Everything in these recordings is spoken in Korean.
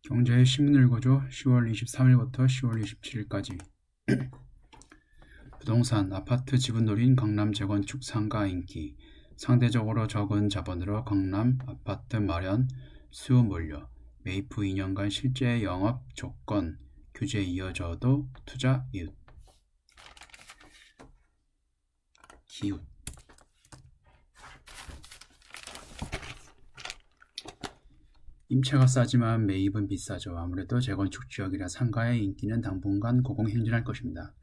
경제의 신문을 읽어줘. 10월 23일부터 10월 27일까지. 부동산, 아파트 지분 노린 강남 재건축 상가 인기. 상대적으로 적은 자본으로 강남 아파트 마련 수요 몰려. 매입 후 2년간 실제 영업 조건 규제 이어져도 투자 이웃. 기웃. 임차가 싸지만 매입은 비싸죠. 아무래도 재건축 지역이라 상가의 인기는 당분간 고공행진할 것입니다.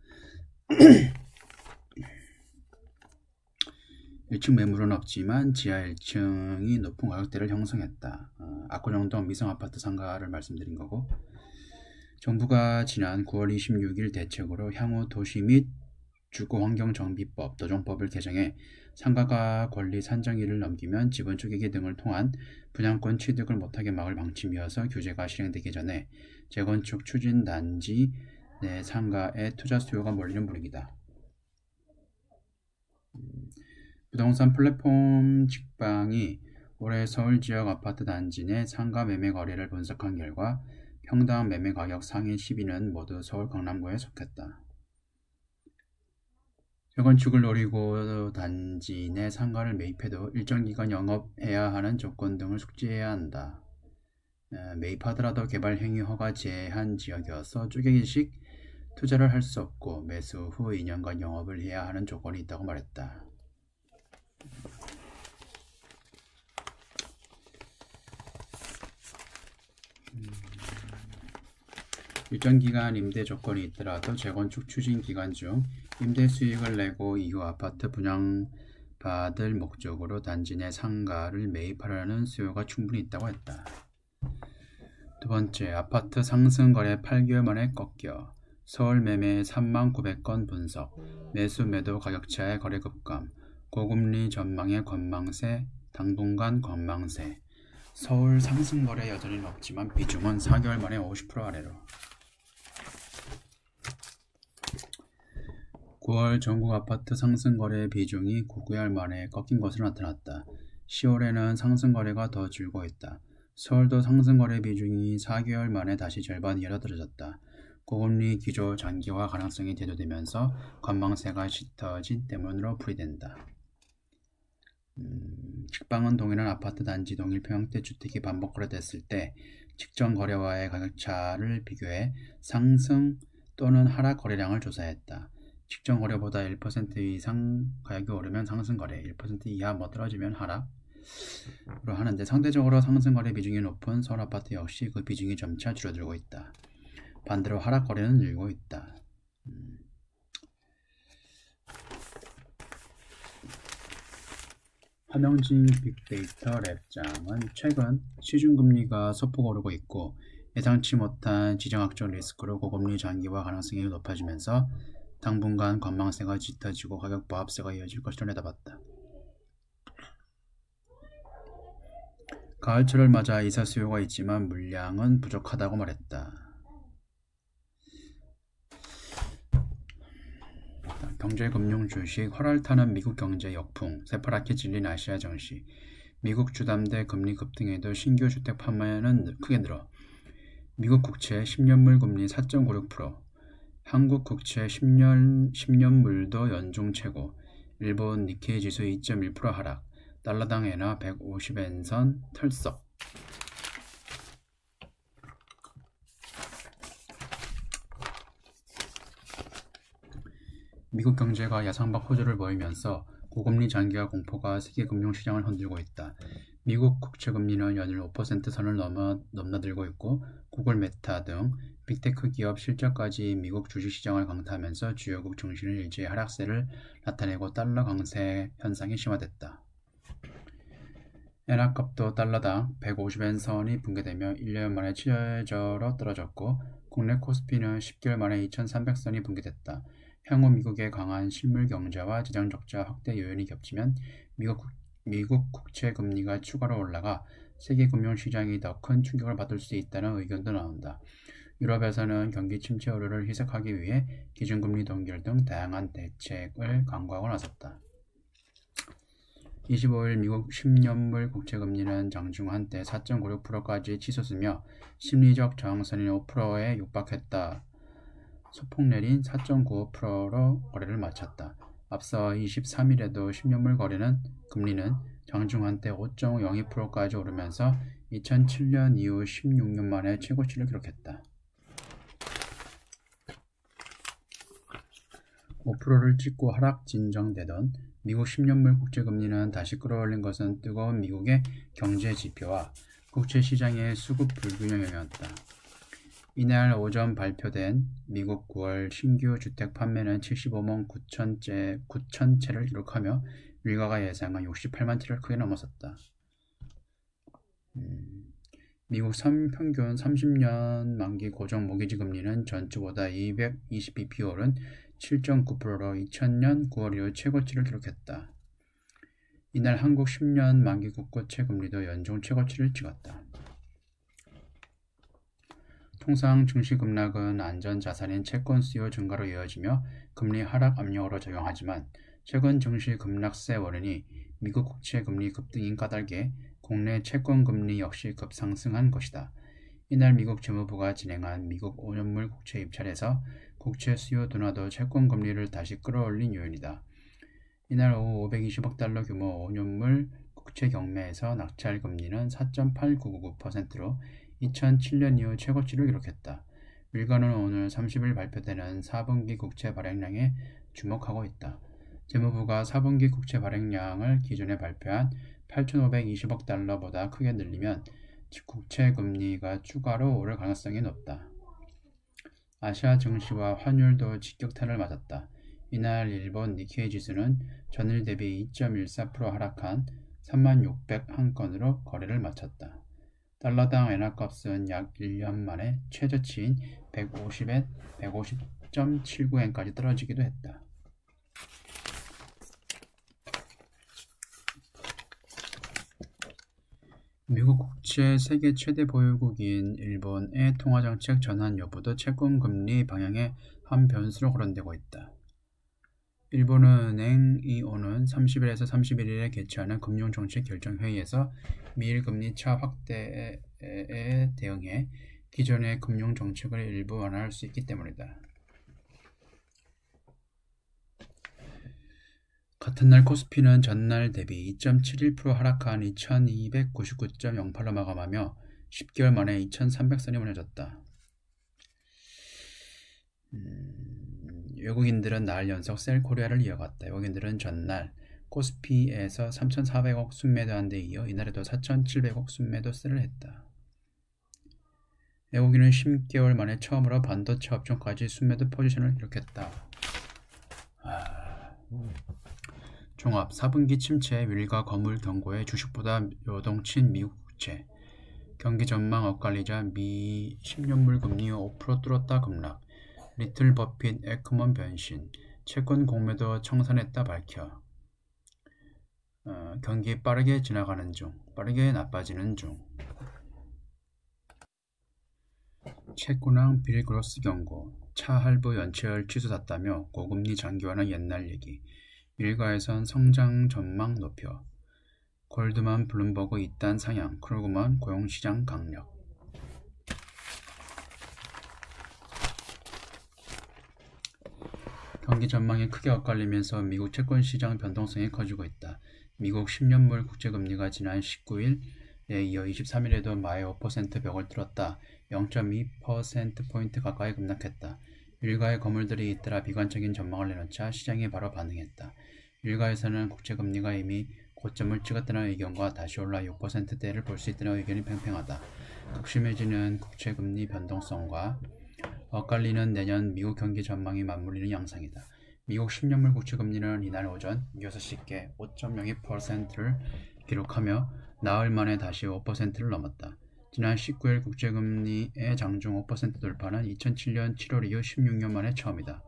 1층 매물은 없지만 지하 1층이 높은 가격대를 형성했다. 압구정동 미성아파트 상가를 말씀드린 거고, 정부가 지난 9월 26일 대책으로 향후 도시 및 주거환경정비법, 도정법을 개정해 상가가 권리 산정일을 넘기면 지분 쪼개기 등을 통한 분양권 취득을 못하게 막을 방침이어서 규제가 실행되기 전에 재건축 추진 단지 내 상가에 투자 수요가 몰리는 분위기다. 부동산 플랫폼 직방이 올해 서울 지역 아파트 단지 내 상가 매매 거래를 분석한 결과 평당 매매 가격 상위 10위는 모두 서울 강남구에 속했다. 재건축을 노리고 단지 내 상가를 매입해도 일정 기간 영업해야 하는 조건 등을 숙지해야 한다. 매입하더라도 개발 행위 허가 제한 지역이어서 쪼개기식 투자를 할 수 없고 매수 후 2년간 영업을 해야 하는 조건이 있다고 말했다. 일정 기간 임대 조건이 있더라도 재건축 추진 기간 중 임대 수익을 내고 이후 아파트 분양받을 목적으로 단지 내 상가를 매입하려는 수요가 충분히 있다고 했다. 두 번째, 아파트 상승 거래 8개월 만에 꺾여. 서울 매매 39,900건 분석, 매수 매도 가격차의 거래 급감, 고금리 전망의 관망세, 당분간 관망세. 서울 상승 거래 여전히 높지만 비중은 4개월 만에 50% 아래로. 9월 전국 아파트 상승 거래 비중이 9개월 만에 꺾인 것으로 나타났다. 10월에는 상승 거래가 더 줄고 있다. 서울도 상승 거래 비중이 4개월 만에 다시 절반 이하로 떨어졌다. 고금리 기조 장기화 가능성이 대두되면서 관망세가 짙어진 때문으로 풀이된다. 직방은 동일한 아파트 단지 동일평 형태 주택이 반복 거래됐을 때 직전 거래와의 가격차를 비교해 상승 또는 하락 거래량을 조사했다. 직전 거래보다 1% 이상 가격이 오르면 상승 거래, 1% 이하 떨어지면 하락으로 하는데 상대적으로 상승 거래 비중이 높은 서울 아파트 역시 그 비중이 점차 줄어들고 있다. 반대로 하락 거래는 늘고 있다. 함영진 빅데이터 랩장은 최근 시중금리가 소폭 오르고 있고 예상치 못한 지정학적 리스크로 고금리 장기화 가능성이 높아지면서 당분간 관망세가 짙어지고 가격 보합세가 이어질 것으로 내다봤다. 가을철을 맞아 이사 수요가 있지만 물량은 부족하다고 말했다. 경제, 금융, 주식, 활활 타는 미국 경제 역풍, 새파랗게 질린 아시아 증시, 미국 주담대 금리 급등에도 신규 주택 판매는 크게 늘어 미국 국채 10년물 금리 4.96%, 한국 국채 10년물도 연중 최고, 일본 니케이 지수 2.1% 하락, 달러당 엔화 150엔선 털썩. 미국 경제가 야상박 호조를 보이면서 고금리 장기화 공포가 세계 금융시장을 흔들고 있다. 미국 국채금리는 연일 5% 선을 넘나들고 있고 구글, 메타 등 빅테크 기업 실적까지 미국 주식시장을 강타하면서 주요국 증시는 일제히 하락세를 나타내고 달러 강세 현상이 심화됐다. 엔화값도 달러당 150엔 선이 붕괴되며 1년 만에 최저로 떨어졌고 국내 코스피는 10개월 만에 2,300선이 붕괴됐다. 향후 미국의 강한 실물 경제와 재정 적자 확대 요인이 겹치면 미국 국채 금리가 추가로 올라가 세계 금융시장이 더 큰 충격을 받을 수 있다는 의견도 나온다. 유럽에서는 경기 침체 우려를 희석하기 위해 기준금리 동결 등 다양한 대책을 강구하고 나섰다. 25일 미국 10년물 국채금리는 장중 한때 4.96%까지 치솟으며 심리적 저항선인 5%에 육박했다. 소폭 내린 4.95%로 거래를 마쳤다. 앞서 23일에도 10년물 금리는 장중 한때 5.02%까지 오르면서 2007년 이후 16년 만에 최고치를 기록했다. 5%를 찍고 하락 진정되던 미국 10년물 국채금리는 다시 끌어올린 것은 뜨거운 미국의 경제 지표와 국채 시장의 수급 불균형이었다. 이날 오전 발표된 미국 9월 신규 주택 판매는 75만 9천 채를 기록하며 밀가가 예상한 68만 채를 크게 넘어섰다. 미국 평균 30년 만기 고정 모기지 금리는 전주보다 220bp 오른 7.9%로 2000년 9월 이후 최고치를 기록했다. 이날 한국 10년 만기 국고채 금리도 연중 최고치를 찍었다. 통상 증시 급락은 안전자산인 채권 수요 증가로 이어지며 금리 하락 압력으로 작용하지만 최근 증시 급락세 원인이 미국 국채 금리 급등인 까닭에 국내 채권 금리 역시 급상승한 것이다. 이날 미국 재무부가 진행한 미국 5년물 국채 입찰에서 국채 수요 둔화도 채권 금리를 다시 끌어올린 요인이다. 이날 오후 520억 달러 규모 5년물 국채 경매에서 낙찰 금리는 4.8999%로 2007년 이후 최고치를 기록했다. 밀가는 오늘 30일 발표되는 4분기 국채 발행량에 주목하고 있다. 재무부가 4분기 국채 발행량을 기존에 발표한 8,520억 달러보다 크게 늘리면 국채 금리가 추가로 오를 가능성이 높다. 아시아 증시와 환율도 직격탄을 맞았다. 이날 일본 니케이 지수는 전일 대비 2.14% 하락한 36,100건으로 거래를 마쳤다. 달러당 엔화값은 약 1년 만에 최저치인 150.79엔까지 떨어지기도 했다. 미국 국채 세계 최대 보유국인 일본의 통화정책 전환 여부도 채권금리 방향의 한 변수로 거론되고 있다. 일본은행이 오는 30일에서 31일에 개최하는 금융정책 결정회의에서 미일 금리 차 확대에 대응해 기존의 금융정책을 일부 완화할 수 있기 때문이다. 같은 날 코스피는 전날 대비 2.71% 하락한 2299.08로 마감하며 10개월 만에 2300선이 무너졌다. 외국인들은 날 연속 셀코리아를 이어갔다. 외국인들은 전날 코스피에서 3,400억 순매도한 데 이어 이날에도 4,700억 순매도세를 했다. 외국인은 10개월 만에 처음으로 반도체 업종까지 순매도 포지션을 기록했다. 종합 4분기 침체 밀가 거물 경고에 주식보다 요동친 미국 국채 경기 전망 엇갈리자 미 10년물 금리 5% 뚫었다 급락 리틀 버핏 에크먼 변신 채권 공매도 청산했다 밝혀 경기 빠르게 나빠지는 중 채권왕 빌 그로스 경고 차 할부 연체율 취소됐다며 고금리 장기화는 옛날 얘기 밀가에선 성장 전망 높여 골드만 블룸버그 잇단 상향 크루그만 고용시장 강력 경기 전망이 크게 엇갈리면서 미국 채권시장 변동성이 커지고 있다. 미국 10년물 국채금리가 지난 19일에 이어 23일에도 마의 5% 벽을 뚫었다. 0.2%포인트 가까이 급락했다. 일가의 거물들이 잇따라 비관적인 전망을 내놓자 시장이 바로 반응했다. 일가에서는 국채금리가 이미 고점을 찍었다는 의견과 다시 올라 6%대를 볼 수 있다는 의견이 팽팽하다. 극심해지는 국채금리 변동성과 엇갈리는 내년 미국 경기 전망이 맞물리는 양상이다. 미국 10년물 국채금리는 이날 오전 6시께 5.02%를 기록하며 나흘 만에 다시 5%를 넘었다. 지난 19일 국채금리의 장중 5% 돌파는 2007년 7월 이후 16년 만에 처음이다.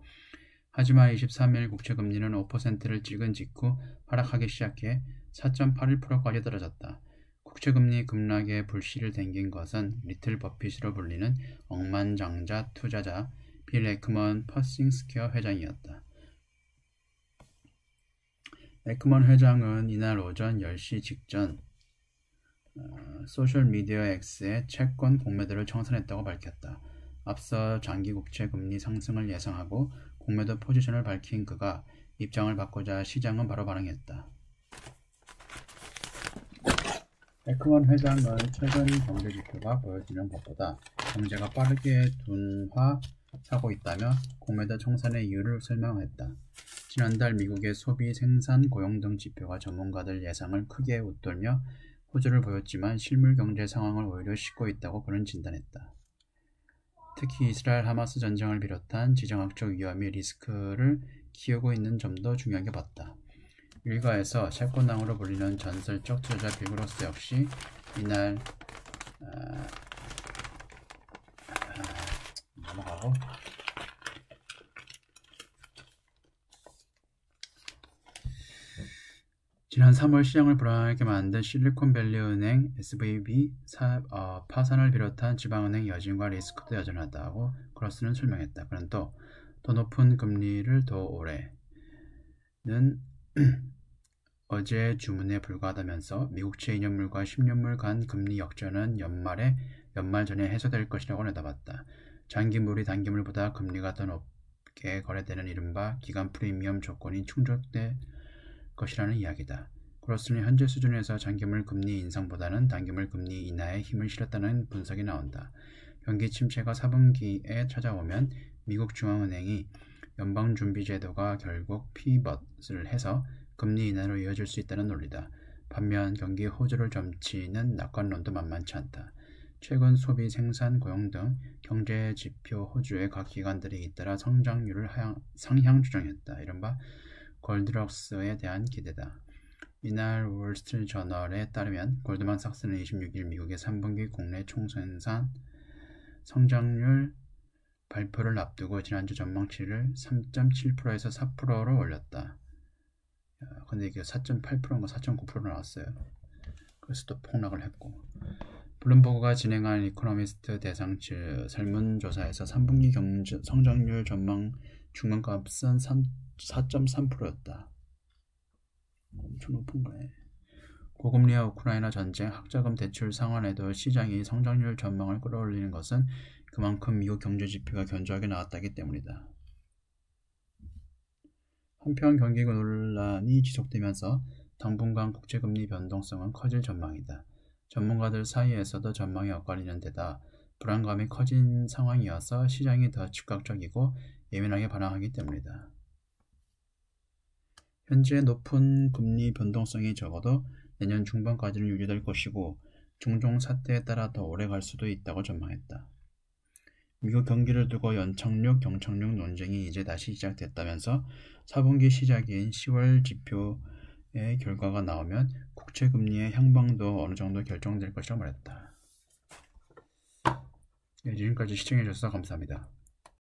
하지만 23일 국채금리는 5%를 찍은 직후 하락하기 시작해 4.81%까지 떨어졌다. 국채금리 급락에 불씨를 댕긴 것은 리틀 버핏으로 불리는 억만장자 투자자 빌 에크먼 퍼싱스퀘어 회장이었다. 에크먼 회장은 이날 오전 10시 직전 소셜미디어 X에 채권 공매도를 청산했다고 밝혔다. 앞서 장기 국채 금리 상승을 예상하고 공매도 포지션을 밝힌 그가 입장을 바꾸자 시장은 바로 반응했다. 에크먼 회장은 최근 경제 지표가 보여주는 것보다 경제가 빠르게 둔화하고 있다며 공매도 청산의 이유를 설명했다. 지난달 미국의 소비, 생산, 고용 등 지표가 전문가들 예상을 크게 웃돌며 호조를 보였지만 실물 경제 상황을 오히려 싣고 있다고 그는 진단했다. 특히 이스라엘 하마스 전쟁을 비롯한 지정학적 위험이 리스크를 키우고 있는 점도 중요하게 봤다. 일가에서 채권왕으로 불리는 전설적 투자자 빌 그로스 역시 이날 넘어가고 지난 3월 시장을 불안하게 만든 실리콘밸리 은행 SVB 파산을 비롯한 지방은행 여진과 리스크도 여전하다고 그로스는 설명했다. 그는 또 더 높은 금리를 더 오래는 어제의 주문에 불과하다면서 미국채 2년물과 10년물 간 금리 역전은 연말 전에 해소될 것이라고 내다봤다. 장기물이 단기물보다 금리가 더 높게 거래되는 이른바 기간 프리미엄 조건이 충족될 것이라는 이야기다. 그로스는 현재 수준에서 장기물 금리 인상보다는 단기물 금리 인하에 힘을 실었다는 분석이 나온다. 경기 침체가 4분기에 찾아오면 미국 중앙은행이 연방준비제도가 결국 피벗을 해서 금리 인하로 이어질 수 있다는 논리다. 반면 경기 호조를 점치는 낙관론도 만만치 않다. 최근 소비, 생산, 고용 등 경제 지표 호주의 각 기관들이 잇따라 성장률을 상향 조정했다. 이른바 골드럭스에 대한 기대다. 이날 월스트리트저널에 따르면 골드만삭스는 26일 미국의 3분기 국내 총생산 성장률 발표를 앞두고 지난주 전망치를 3.7%에서 4%로 올렸다. 근데 이게 4.8%인가 4.9% 나왔어요. 그래서 또 폭락을 했고, 블룸버그가 진행한 이코노미스트 대상 설문조사에서 3분기 경제 성장률 전망 중간값은 4.3%였다. 엄청 높은 거네. 고금리와 우크라이나 전쟁, 학자금 대출 상환에도 시장이 성장률 전망을 끌어올리는 것은 그만큼 미국 경제 지표가 견조하게 나왔다기 때문이다. 한편 경기 논란이 지속되면서 당분간 국제금리 변동성은 커질 전망이다. 전문가들 사이에서도 전망이 엇갈리는 데다 불안감이 커진 상황이어서 시장이 더 즉각적이고 예민하게 반응하기 때문이다. 현재 높은 금리 변동성이 적어도 내년 중반까지는 유지될 것이고 종종 사태에 따라 더 오래 갈 수도 있다고 전망했다. 미국 경기를 두고 연착륙, 경착륙 논쟁이 이제 다시 시작됐다면서 4분기 시작인 10월 지표의 결과가 나오면 국채 금리의 향방도 어느 정도 결정될 것이라고 말했다. 지금까지 시청해 주셔서 감사합니다.